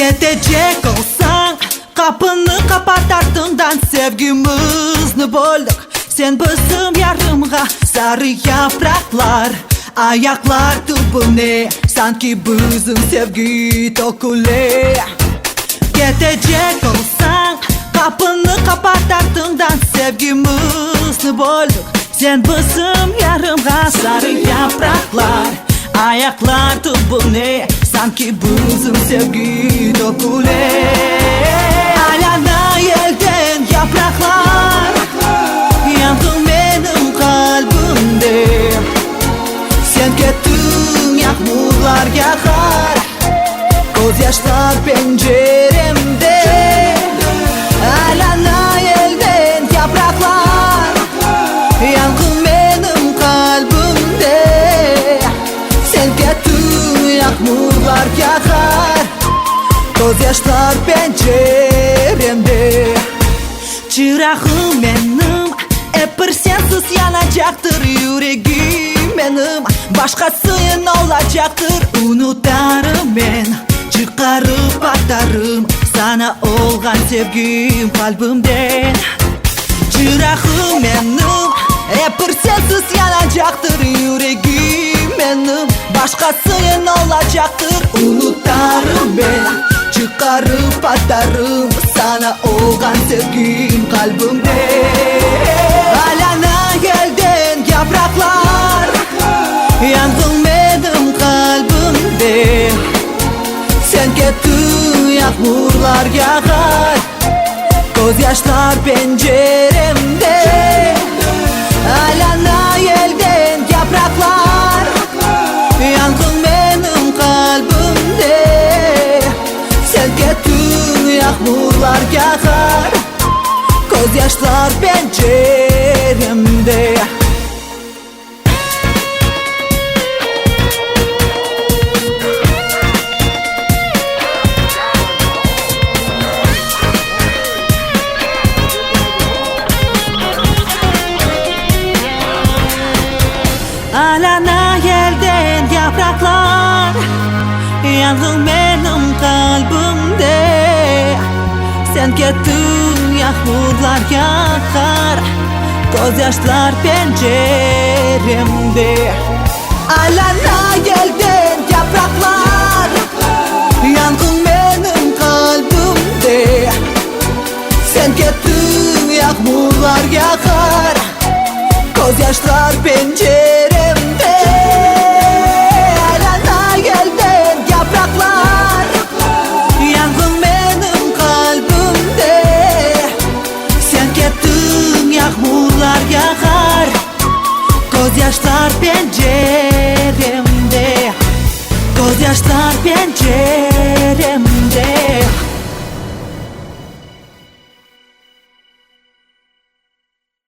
Gidecek olsan kapını kapat ardından sevgimizni böldük. Sen bizim yarımga sarı yapraklar, ayaklar tubune sanki bizim sevgi tokule. Gidecek olsan kapını kapat ardından sevgimizni böldük. Sen bizim yarımga sarı yapraklar, ayaklar tubune sanki bizim sevgi dokule. Alana yelden yapraklar, yandın benim kalbimde. Sen kettin yağmurlar yağar, gözyaşlar penceremde. Alana yelden yapraklar, yangın benim kalbimde. Sen kettin yağmurlar yağar, gözyaşlar penceremde. Çırağım benim, hep sensiz yanacaktır yüreğim benim. Başkasının olacaktır, unutarım ben. Çıkarıp atarım sana olgan sevgim kalbimden. Çırağım benim, hep sensiz yanacaktır yüreğim benim. Başkasının olacaktır, unutarım ben. Çıkarıp atarım sana olgan sevgim kalbimde. Alana gelden yapraklar, yangın benim kalbimde. Sen kettin yağmurlar yağar, gözyaşlar penceremde. Alana gelden yapraklar, yangın benim kalbimde. Sen kettin yağmurlar yağar, gözyaşlar penceremde. Alana yelden yapraklar, yangın benim kalbimde. Sen kettin yağmurlar yağar, gözyaşlar penceremde. Alana yelden yapraklar, yangın benim kalbimde. Sen kettin yağmurlar yağar, gözyaşlar penceremde. Alana yelden yapraklar, yangın benim kalbimde. Sen kettin yağmurlar yağar, gözyaşlar penceremde. Gözyaşlar penceremde.